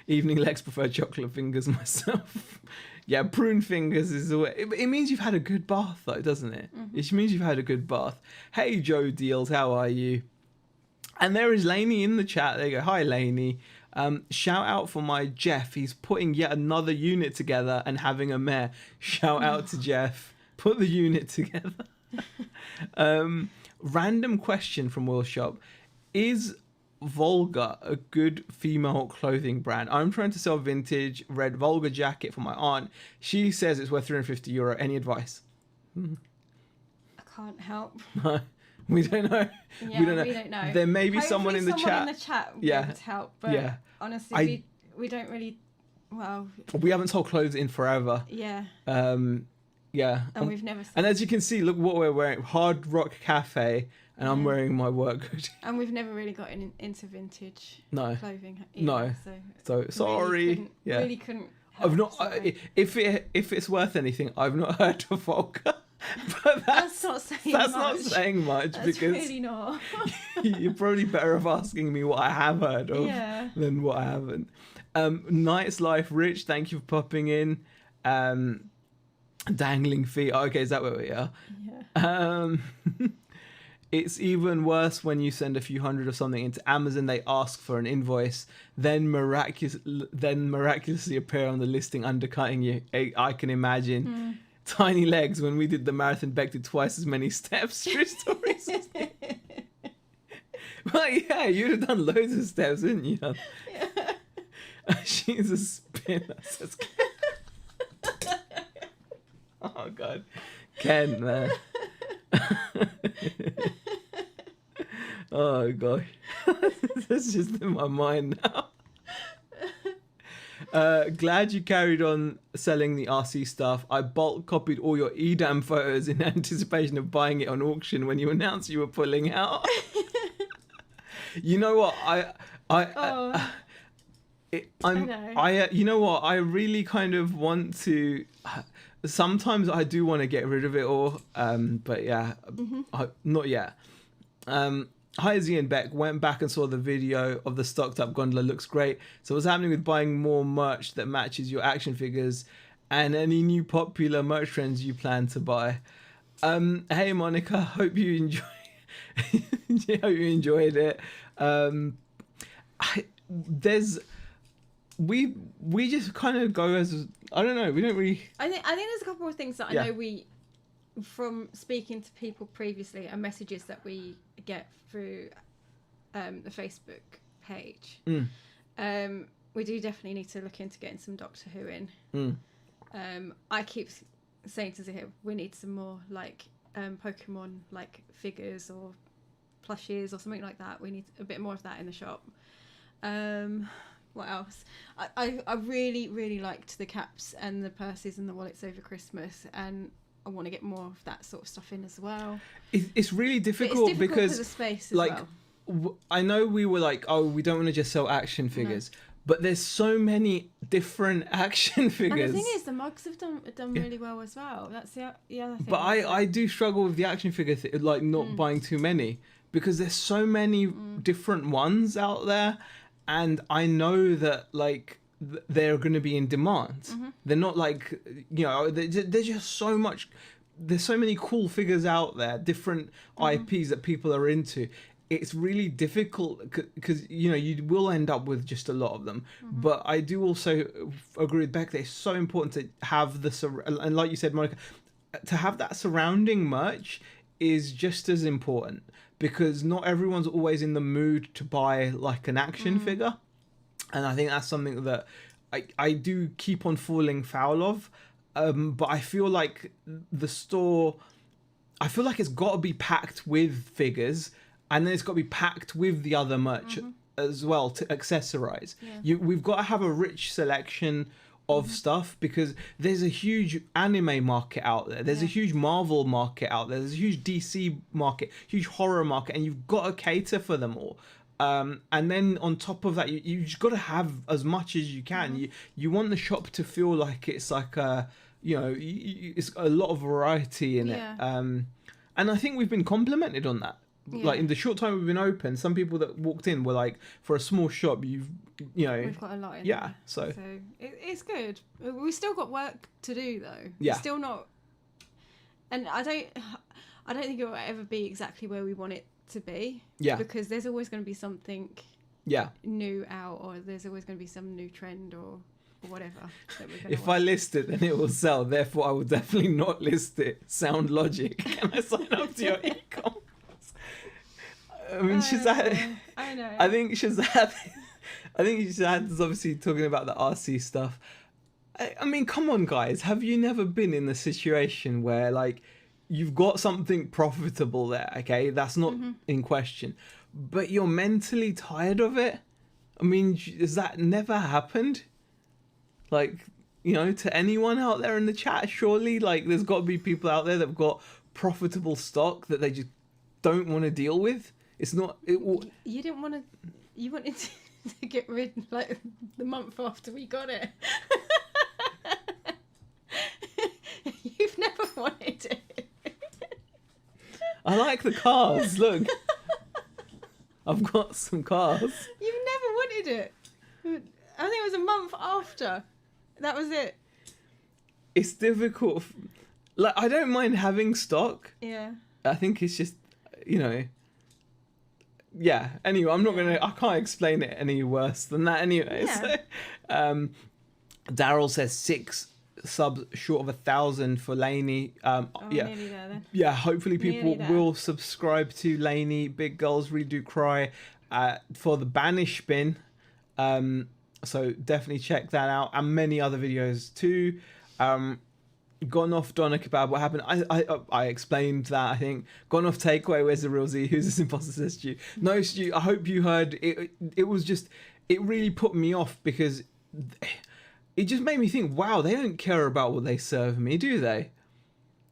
Evening Lex preferred chocolate fingers myself. Yeah, prune fingers is the way. It means you've had a good bath, though, doesn't it? It means you've had a good bath. Hey, Joe Deals, how are you? And there is Lainey in the chat. There you go. Hi, Lainey. Shout out for my Jeff. He's putting yet another unit together and having a mare. Shout out to Jeff. Put the unit together. Random question from Will Shop. Is Volga a good female clothing brand? I'm trying to sell vintage red Volga jacket for my aunt. She says it's worth €350. Any advice? I can't help. We don't know. Yeah, we don't know. There may be Hopefully someone in the chat. Will be able to help. But honestly, we don't really. Well, we haven't sold clothes in forever. Yeah. Yeah. And we've never. And as you can see, look what we're wearing. Hard Rock Cafe. And I'm wearing my work hoodie. And we've never really got into vintage clothing either, No. So sorry. Really couldn't help, I've not. If it's worth anything, I've not heard of Volga. But that's not saying much. That's not saying much because really not. You're probably better off asking me what I have heard of than what I haven't. Night's Life Rich, thank you for popping in. Dangling feet. Okay, is that where we are? Yeah. It's even worse when you send a few hundred of something into Amazon. They ask for an invoice, then miraculously appear on the listing, undercutting you. I can imagine. tiny legs when we did the marathon. Beck did twice as many steps. True stories. Well, yeah, you'd have done loads of steps, wouldn't you? Yeah. She's a spinner. Oh God, Ken, man. Oh gosh, that's just in my mind now. Glad you carried on selling the RC stuff. I bulk copied all your Edam photos in anticipation of buying it on auction when you announced you were pulling out. You know what? You know what? I really kind of want to. Sometimes I do want to get rid of it all, but yeah, not yet. Hi, Z and Beck. Went back and saw the video of the stocked up gondola. Looks great. So what's happening with buying more merch that matches your action figures and any new popular merch trends you plan to buy? Hey, Monica. Hope you enjoy. Hope you enjoyed it. We just kind of go as, I don't know. We don't really. I think there's a couple of things that I know from speaking to people previously and messages that we get through the Facebook page. We do definitely need to look into getting some Doctor Who in. I keep saying to Zahir, we need some more like Pokemon like figures or plushies or something like that. We need a bit more of that in the shop. What else? I really, really liked the caps and the purses and the wallets over Christmas, and I want to get more of that sort of stuff in as well. It's really difficult, because the space I know we were like, oh, we don't want to just sell action figures, but there's so many different action figures. And the thing is, the mugs have done really well as well. That's the other thing. But I do struggle with the action figure not buying too many, because there's so many different ones out there, and I know that like they're going to be in demand. They're not like, there's just so much. There's so many cool figures out there, different IPs that people are into. It's really difficult because you will end up with just a lot of them. But I do also agree with Beck that it's so important to have and like you said, Monica, to have that surrounding merch is just as important, because not everyone's always in the mood to buy like an action figure. And I think that's something that I do keep on falling foul of. But I feel like the store, I feel like it's got to be packed with figures, and then it's got to be packed with the other merch as well to accessorize. We've got to have a rich selection of stuff, because there's a huge anime market out there. There's a huge Marvel market out there. There's a huge DC market, huge horror market, and you've got to cater for them all. And then on top of that, you just got to have as much as you can. You want the shop to feel like it's like it's a lot of variety in it. And I think we've been complimented on that. Like in the short time we've been open, some people that walked in were like, for a small shop, we've got a lot in there. So it's good. We've still got work to do though. Yeah. We're still not, and I don't think it will ever be exactly where we want it to be. Yeah. Because there's always going to be something new out, or there's always going to be some new trend or whatever that we're if I list it, then it will sell. Therefore, I will definitely not list it. Sound logic. Can I sign up to your e-com? I mean, Shazad. I know. I think Shazad is obviously talking about the RC stuff. I mean, come on, guys. Have you never been in a situation where, like, you've got something profitable there, okay? That's not in question. But you're mentally tired of it? I mean, has that never happened? Like, to anyone out there in the chat, surely, like, there's got to be people out there that have got profitable stock that they just don't want to deal with. It's not. You didn't want to. You wanted to get rid like the month after we got it. You've never wanted it. I like the cars. Look, I've got some cars. You've never wanted it. I think it was a month after. That was it. It's difficult. Like, I don't mind having stock. Yeah. I think it's just, yeah. Anyway, I can't explain it any worse than that anyway. Yeah. So, Daryl says 6 subs short of 1,000 for Lainey. Nearly there then. Yeah, hopefully people Nearly there. will subscribe to Lainey. Big girls really do cry for the Banish spin. So definitely check that out, and many other videos too. Gone off doner kebab. What happened? I explained that. I think gone off takeaway. Where's the real Z? Who's this imposter? Says Stu. No, Stu. I hope you heard. It was just. It really put me off because it just made me think. Wow, they don't care about what they serve me, do they?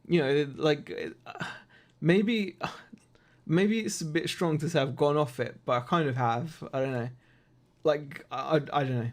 You know, like maybe it's a bit strong to say I've gone off it, but I kind of have. I don't know. Like I don't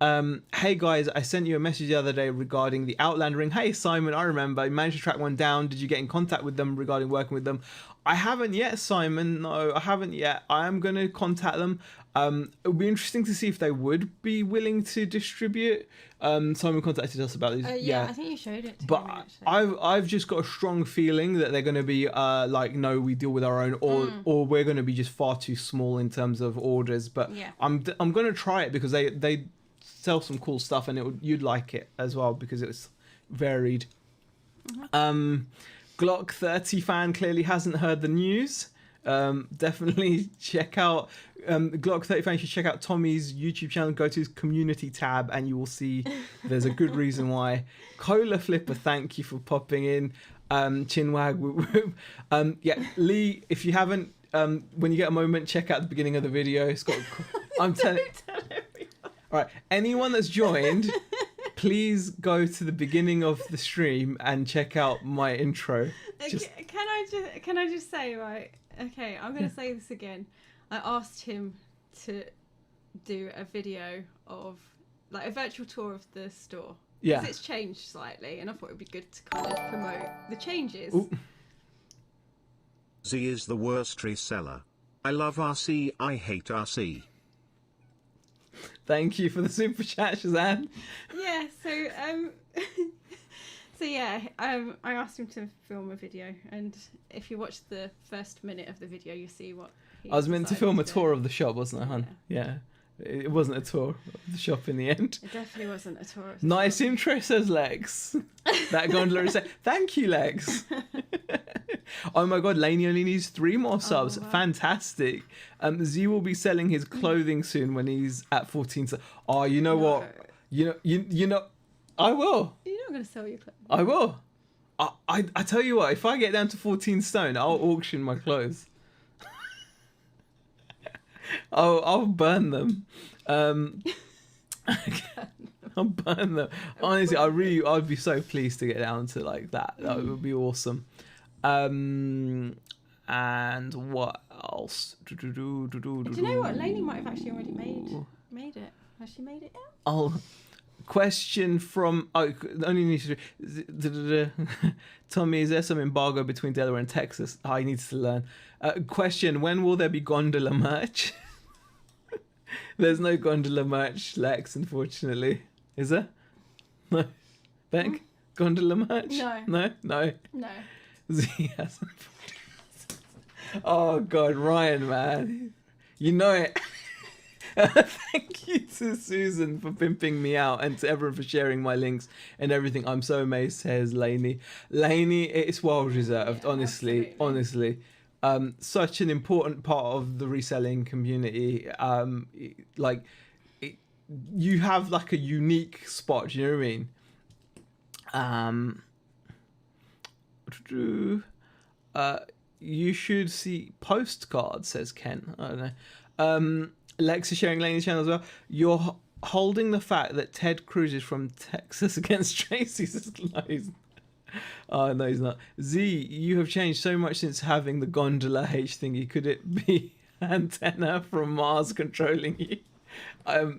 know. Hey guys, I sent you a message the other day regarding the Outlander ring. Hey Simon, I remember. You managed to track one down. Did you get in contact with them regarding working with them? I haven't yet, Simon. No, I haven't yet. I am going to contact them. It would be interesting to see if they would be willing to distribute. Simon contacted us about these. Yeah, I think you showed it to but me, actually. I've just got a strong feeling that they're going to be like, no, we deal with our own, or we're going to be just far too small in terms of orders. But Yeah. I'm going to try it because they sell some cool stuff, and you'd like it as well because it's varied. Glock 30 fan clearly hasn't heard the news. Definitely check out Glock 30 fan. You should check out Tommy's YouTube channel. Go to his community tab, and you will see there's a good reason why. Cola Flipper, thank you for popping in. Chinwag, yeah, Lee. If you haven't, when you get a moment, check out the beginning of the video. It's got. I'm telling. All right, anyone that's joined, please go to the beginning of the stream and check out my intro. Can I just say, right? Okay, I'm gonna say this again. I asked him to do a video of like a virtual tour of the store. Yeah. Because it's changed slightly, and I thought it'd be good to kind of promote the changes. Ooh. Z is the worst reseller. I love RC, I hate RC. Thank you for the super chat, Shazan. Yeah, I asked him to film a video, and if you watch the first minute of the video, you see what he I was meant to decided film a do. tour of the shop, wasn't I, hon? Yeah. It wasn't a tour of the shop in the end. It definitely wasn't a tour of the Nice shop. intro, says Lex. That gondola is saying, thank you, Lex. Oh my god, Laney only needs 3 more subs. wow. Fantastic. Z will be selling his clothing soon when he's at 14. Oh, you know what? You know, I will. You're not going to sell your clothes. I will. I tell you what, if I get down to 14 stone, I'll auction my clothes. I'll burn them. I'll burn them. Honestly, I'd be so pleased to get down to like that. That would be awesome. And what else? Do you know what? Lainey might have actually already made it. Has she made it yet? Question from only need to Tommy, is there some embargo between Delaware and Texas? He needs to learn. Question: when will there be gondola merch? There's no gondola merch, Lex, unfortunately. Is there? No. Beck? Gondola merch? No. No. Z hasn't. Oh god, Ryan, man, you know it. Thank you to Susan for pimping me out, and to everyone for sharing my links and everything. I'm so amazed, says Lainey. Lainey, it's well reserved, Yeah, honestly. Such an important part of the reselling community. You have like a unique spot, do you know what I mean? You should see postcards, says Ken. I don't know. Lex is sharing Lainey's channel as well. You're holding the fact that Ted Cruz is from Texas against Tracy. No, he's not. Z, you have changed so much since having the gondola H thingy. Could it be antenna from Mars controlling you?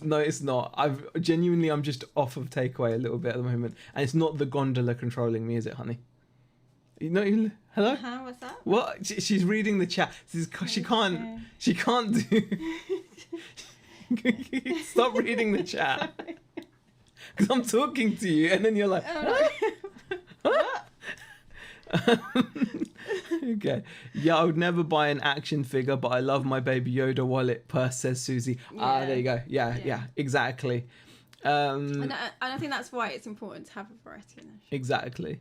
No, it's not. I'm just off of takeaway a little bit at the moment, and it's not the gondola controlling me, is it, honey? You know, hello? What's that? What? She's reading the chat. She can't do. Stop reading the chat. Because I'm talking to you, and then you're like, what? Okay. Yeah, I would never buy an action figure, but I love my Baby Yoda wallet purse, says Susie. There you go. Yeah, exactly. And I think that's why it's important to have a variety in there. Exactly.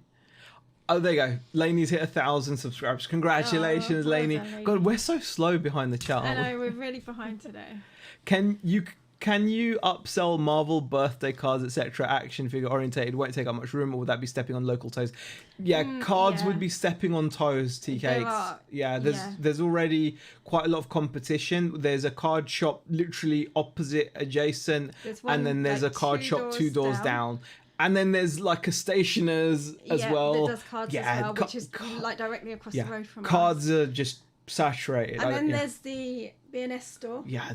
Oh, there you go. Lainey's hit 1,000 subscribers. Congratulations, Lainey. God, we're so slow behind the chart. I know, we're really behind today. Can you upsell Marvel birthday cards, etc., action figure orientated? Won't take up much room, or would that be stepping on local toes? Yeah, cards would be stepping on toes, TK. Yeah, there's already quite a lot of competition. There's a card shop literally opposite, adjacent, and then there's a card shop 2 doors down. And then there's like a stationer's as well. That does cards as well, which is like directly across the road from cards us. Are just saturated. And then there's the B&S store. Yeah.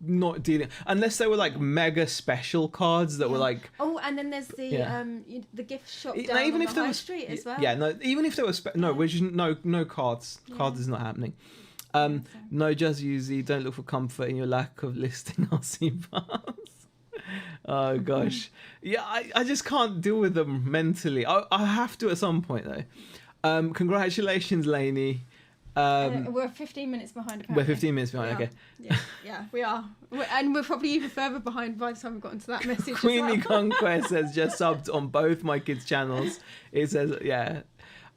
Not dealing unless they were like mega special cards that were like. Oh, and then there's the gift shop down even on the high street as well. Yeah, no, even if there was we're just no cards. Cards is not happening. No, just Uzi. Don't look for comfort in your lack of listing RC bars. Oh gosh, yeah, I just can't deal with them mentally. I have to at some point though. Congratulations, Lainey. We're 15 minutes behind. Apparently. We're 15 minutes behind. Okay. Yeah, we are, and we're probably even further behind by the time we've gotten to that message. Queenie Conquest has just subbed on both my kids' channels. It says, yeah.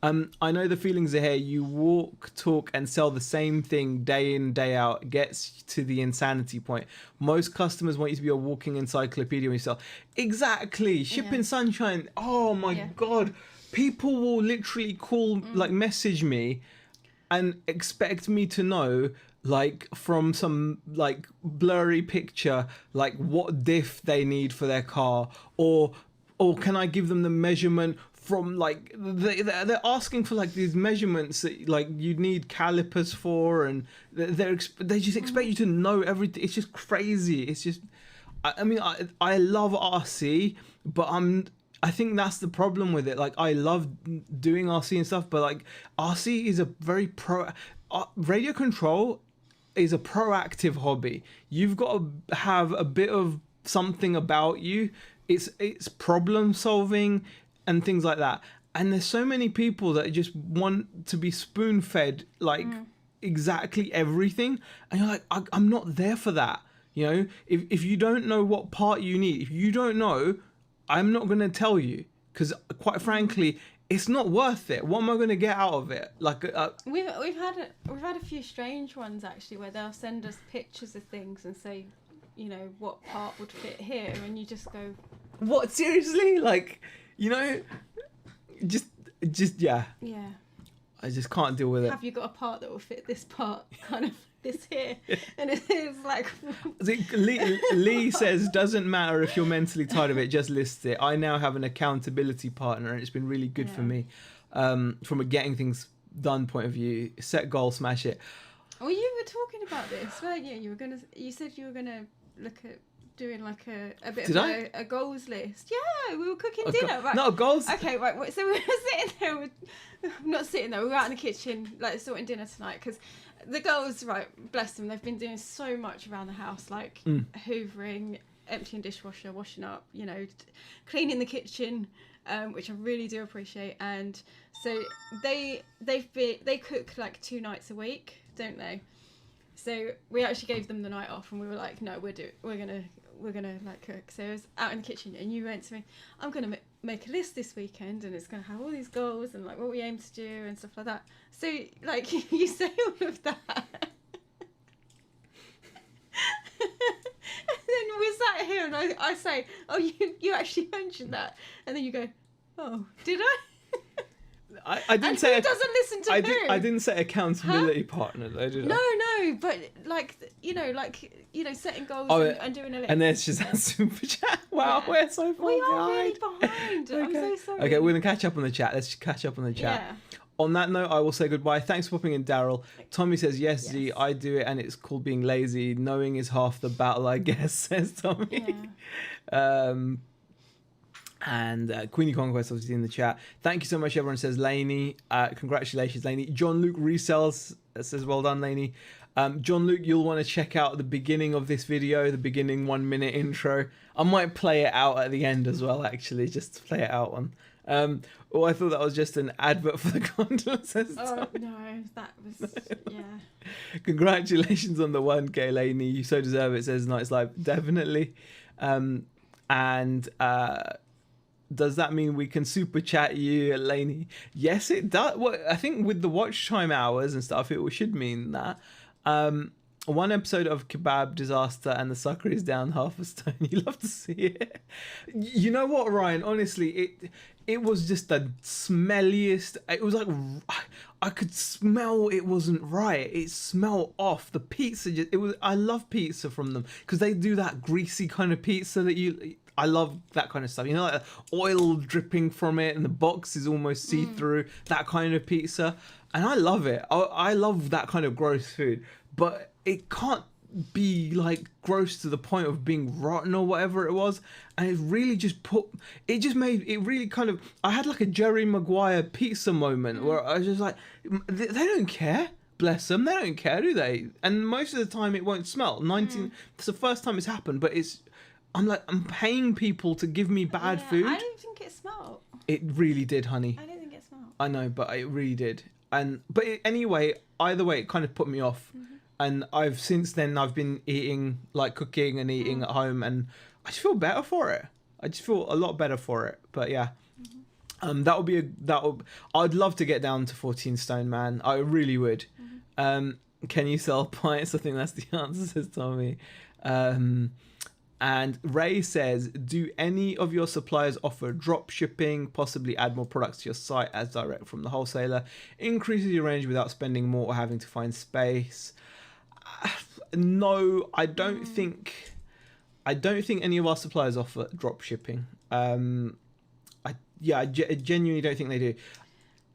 I know the feelings are here. You walk, talk, and sell the same thing day in, day out. It gets to the insanity point. Most customers want you to be a walking encyclopedia when you sell. Exactly. Shipping Sunshine. Oh my God. People will literally call, message me and expect me to know, like, from some, like, blurry picture, like, what diff they need for their car. Or can I give them the measurement from, like, they're asking for, like, these measurements that, like, you need calipers for, and they just expect you to know everything. It's just crazy. It's just, I mean, I love RC, but I think that's the problem with it. Like, I love doing RC and stuff, but like RC is a very radio control is a proactive hobby. You've got to have a bit of something about you. It's problem solving and things like that. And there's so many people that just want to be spoon fed like exactly everything, and you're like, I'm not there for that. You know, if you don't know what part you need, if you don't know, I'm not going to tell you, because quite frankly, it's not worth it. What am I going to get out of it? Like, we've had a few strange ones actually, where they'll send us pictures of things and say, you know, what part would fit here, and you just go, what, seriously? Like, you know, just yeah. I just can't deal with it. Have you got a part that will fit this part? Kind of. This here, and it's like Lee says, doesn't matter if you're mentally tired of it, just list it. I now have an accountability partner, and it's been really good for me from a getting things done point of view. Set goal, smash it. Well, you were talking about this, weren't you? You said you were gonna look at doing like a bit of a goals list. Yeah, we were cooking dinner. Right? No, goals. Okay, right. So we were sitting there. Not sitting there. We were out in the kitchen, like sorting dinner tonight, because the girls, right, bless them, they've been doing so much around the house, like hoovering, emptying dishwasher, washing up, you know, cleaning the kitchen, which I really do appreciate. And so they cook like 2 nights a week, don't they? So we actually gave them the night off, and we were like, no, we're gonna like cook. So I was out in the kitchen, and you went to me, I'm gonna make a list this weekend, and it's gonna have all these goals and like what we aim to do and stuff like that. So like you say all of that, and then we sat here, and I say, oh, you actually mentioned that, and then you go, oh, did I? I didn't say who doesn't listen to who? I didn't say accountability partner though, did I? No, but like setting goals and doing a list. And there's just that super chat. Wow, we're so far behind. We are really behind. Okay. I'm so sorry. Okay, we're gonna catch up on the chat. Let's catch up on the chat. Yeah. On that note, I will say goodbye. Thanks for popping in, Daryl. Tommy says, yes, Z, I do it, and it's called being lazy. Knowing is half the battle, I guess, says Tommy. Yeah. And Queenie Conquest obviously in the chat. Thank you so much, everyone, says Lainey. Congratulations, Lainey. John Luke Resells says, well done, Lainey. John Luke, you'll want to check out the beginning of this video, the beginning 1 minute intro. I might play it out at the end as well, actually, just to play it out on. I thought that was just an advert for the Gondola, says Tommy. No, that was, yeah. Congratulations on the 1K, Lainey. You so deserve it, says Night's Live. Definitely. And does that mean we can super chat you, Lainey? Yes, it does. Well, I think with the watch time hours and stuff, it should mean that. One episode of Kebab Disaster and the sucker is down half a stone. You love to see it. You know what, Ryan? Honestly, it was just the smelliest. It was like I could smell it wasn't right. It smelled off. The pizza just, it was. I love pizza from them because they do that greasy kind of pizza that you. I love that kind of stuff. You know, like oil dripping from it and the box is almost see-through. That kind of pizza, and I love it. I love that kind of gross food, but it can't be like gross to the point of being rotten or whatever it was. And it really just made it really kind of, I had like a Jerry Maguire pizza moment where I was just like, they don't care. Bless them. They don't care, do they? And most of the time it won't smell. It's the first time it's happened, but I'm paying people to give me bad food. I don't think it smelled. It really did, honey. I don't think it smelled. I know, but it really did. Anyway, either way, it kind of put me off. And since then I've been eating, like cooking and eating at home, and I just feel better for it. I just feel a lot better for it. But yeah, I'd love to get down to 14 stone, man. I really would. Can you sell pints? I think that's the answer, says Tommy. And Ray says, do any of your suppliers offer drop shipping, possibly add more products to your site as direct from the wholesaler, increases your range without spending more or having to find space? No, I don't think any of our suppliers offer drop shipping. I genuinely don't think they do.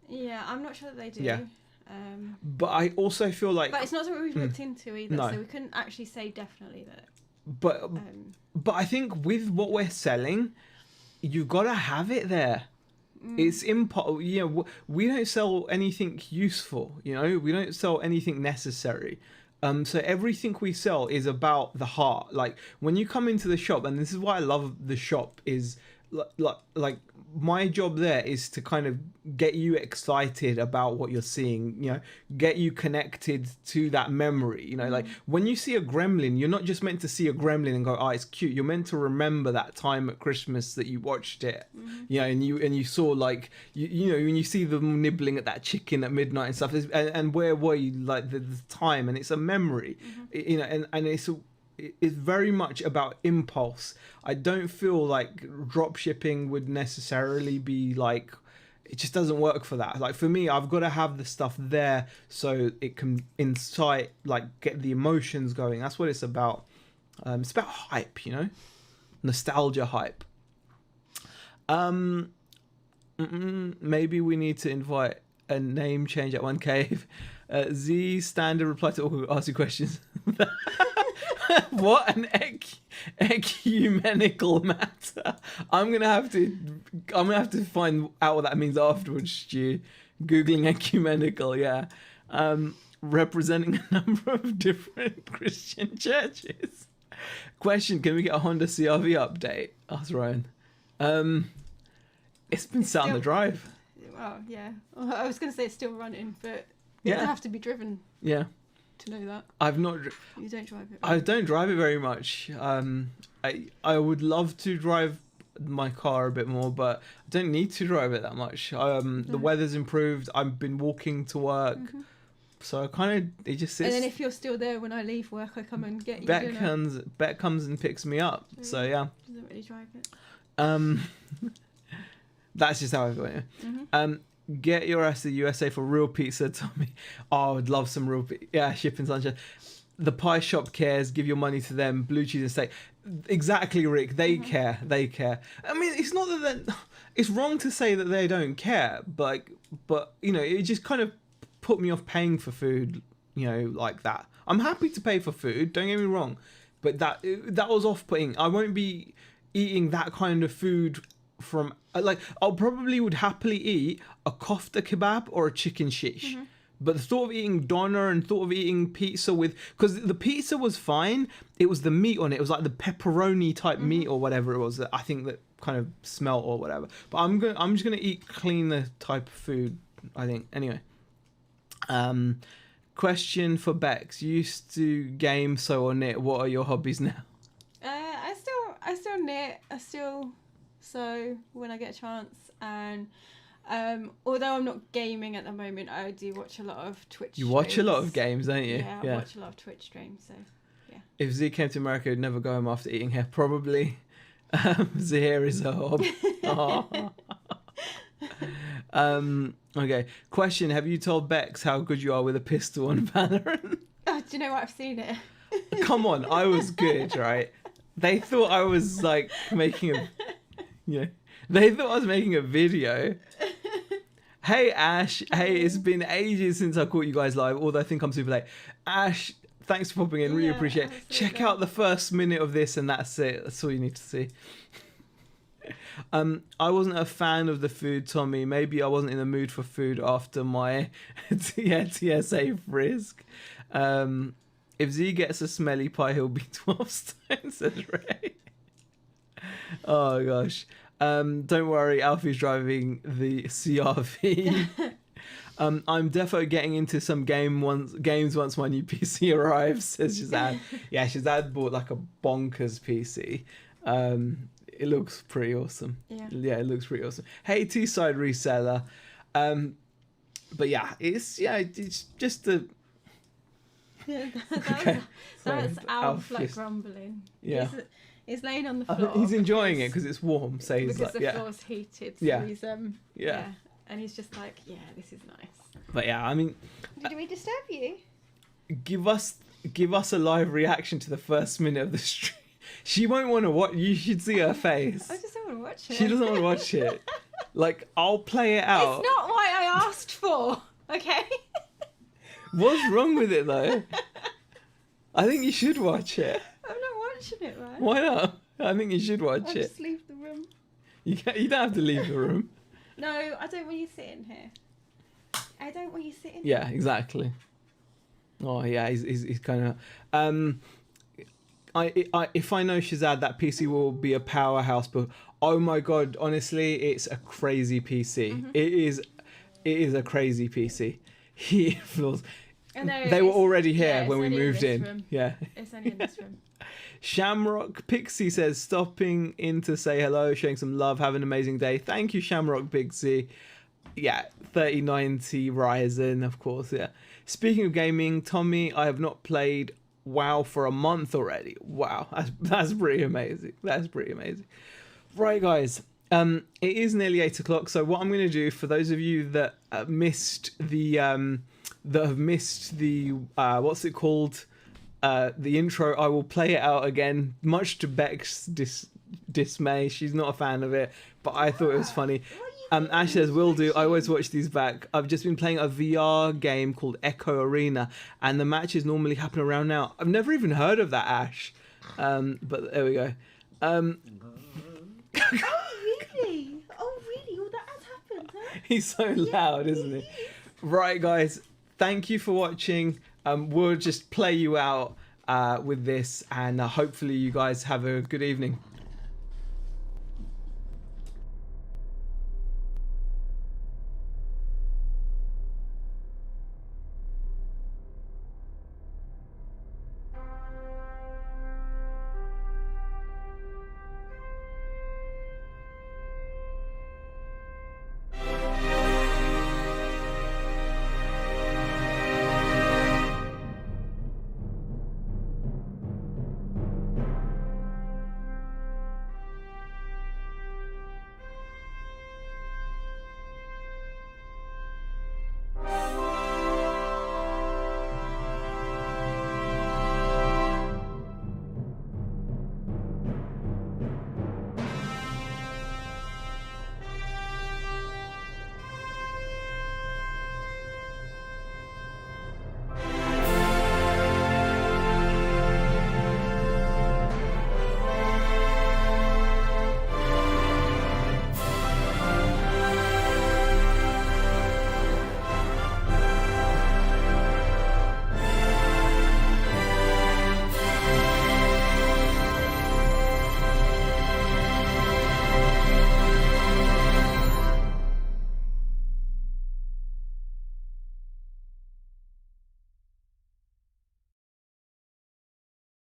Yeah, I'm not sure that they do. Yeah. But I also feel like... But it's not something we've looked into either, so we couldn't actually say definitely that... But I think with what we're selling, you've got to have it there. It's impossible. You know, we don't sell anything useful. You know, we don't sell anything necessary. So everything we sell is about the heart. Like when you come into the shop, and this is why I love the shop, is like my job there is to kind of get you excited about what you're seeing, you know, get you connected to that memory. You know, like when you see a gremlin, you're not just meant to see a gremlin and go, oh, it's cute. You're meant to remember that time at Christmas that you watched it, you know, and you saw like, you know, when you see them nibbling at that chicken at midnight and stuff, and where were you, like the time, and it's a memory, you know, and it's very much about impulse. I don't feel like drop shipping would necessarily be like, it just doesn't work for that. Like for me, I've got to have the stuff there so it can incite, like get the emotions going. That's what it's about. It's about hype, you know, nostalgia hype. Maybe we need to invite a name change at 1K. Z standard reply to all who ask you questions. What an ecumenical matter. I'm gonna have to find out what that means afterwards, Stu. Googling ecumenical, yeah. Representing a number of different Christian churches. Question: can we get a Honda CR-V update? Asked Ryan. It's been sat on the drive. Well, yeah. I was gonna say it's still running, but it would have to be driven. Yeah. To know that. I've not. You don't drive it. I don't drive it very much. I would love to drive my car a bit more, but I don't need to drive it that much. The weather's improved. I've been walking to work, so I kind of it just sits. And then if you're still there when I leave work, I come and get you. Bet comes and picks me up. So yeah. Doesn't really drive it. That's just how I got it. Get your ass to the USA for real pizza, Tommy. Oh, I would love some real pizza. Yeah, shipping sunshine. The pie shop cares. Give your money to them. Blue cheese and steak. Exactly, Rick. They care. They care. I mean, it's not that it's wrong to say that they don't care, but you know, it just kind of put me off paying for food. You know, like that. I'm happy to pay for food. Don't get me wrong, but that was off-putting. I won't be eating that kind of food from like I'll probably would happily eat a kofta kebab or a chicken shish, but the thought of eating doner and thought of eating pizza because the pizza was fine, it was the meat on it, it was like the pepperoni type meat or whatever it was that I think that kind of smelt or whatever, but I'm just gonna eat cleaner type of food, I think. Anyway, question for Bex: you used to game, sew or knit, what are your hobbies now? I still on it. I still sew when I get a chance, and although I'm not gaming at the moment, I do watch a lot of Twitch. You watch streams. a lot of games, don't you? Yeah, I watch a lot of Twitch streams. So yeah. If Z came to America, he'd never go home after eating here. Probably. Zahir is a hob. Okay. Question: have you told Bex how good you are with a pistol on Valorant? Oh, do you know what? I've seen it. Come on, I was good, right? They thought I was like making a, they thought I was making a video. Hey Ash, hey, it's been ages since I caught you guys live, although I think I'm super late. Ash, thanks for popping in, really appreciate it. Check out the first minute of this and that's it. That's all you need to see. I wasn't a fan of the food, Tommy. Maybe I wasn't in the mood for food after my TSA frisk. If Z gets a smelly pie, he'll be 12 stone, says Ray. Oh, gosh. Don't worry, Alfie's driving the CRV. I'm defo getting into some games once my new PC arrives, says Shazad. Yeah, Shazad bought like a bonkers PC. It looks pretty awesome. Yeah, it looks pretty awesome. Hey, T-side reseller. But yeah, it's just a... Yeah, that's Alf like grumbling. Yeah, he's laying on the floor. He's enjoying it because it's warm. So he's because like, the floor's heated. So he's and he's just like, this is nice. But yeah, I mean, did we disturb you? Give us a live reaction to the first minute of the stream. She won't want to watch. You should see her face. I just don't want to watch it. She doesn't want to watch it. Like, I'll play it out. It's not what I asked for. Okay. What's wrong with it though? I think you should watch it. I'm not watching it, right? Why not? I think you should watch I'll it. just leave the room. You don't have to leave the room. No, I don't want you sitting here. I don't want you sitting Yeah, here. exactly. Oh yeah, he's kind of. If I know Shazad, that PC will be a powerhouse. But oh my god, honestly, it's a crazy PC. Mm-hmm. It is a crazy PC. He feels. They were already here when we moved in. Room. Yeah. It's only in this room. Shamrock Pixie says, stopping in to say hello, showing some love, have an amazing day. Thank you, Shamrock Pixie. Yeah, 3090 Ryzen, of course, yeah. Speaking of gaming, Tommy, I have not played WoW for a month already. Wow, that's pretty amazing. That's pretty amazing. Right, guys. It is nearly 8 o'clock, so what I'm going to do, for those of you that missed the what's it called, the intro, I will play it out again, much to Beck's dismay. She's not a fan of it, but I thought it was funny. Ash says, will do. I always watch these back. I've just been playing a VR game called Echo Arena, and the matches normally happen around now. I've never even heard of that, Ash. But there we go. Oh, really? Oh, really? Well, that has happened, huh? He's so loud, isn't he? Right, guys. Thank you for watching. We'll just play you out with this, and hopefully you guys have a good evening.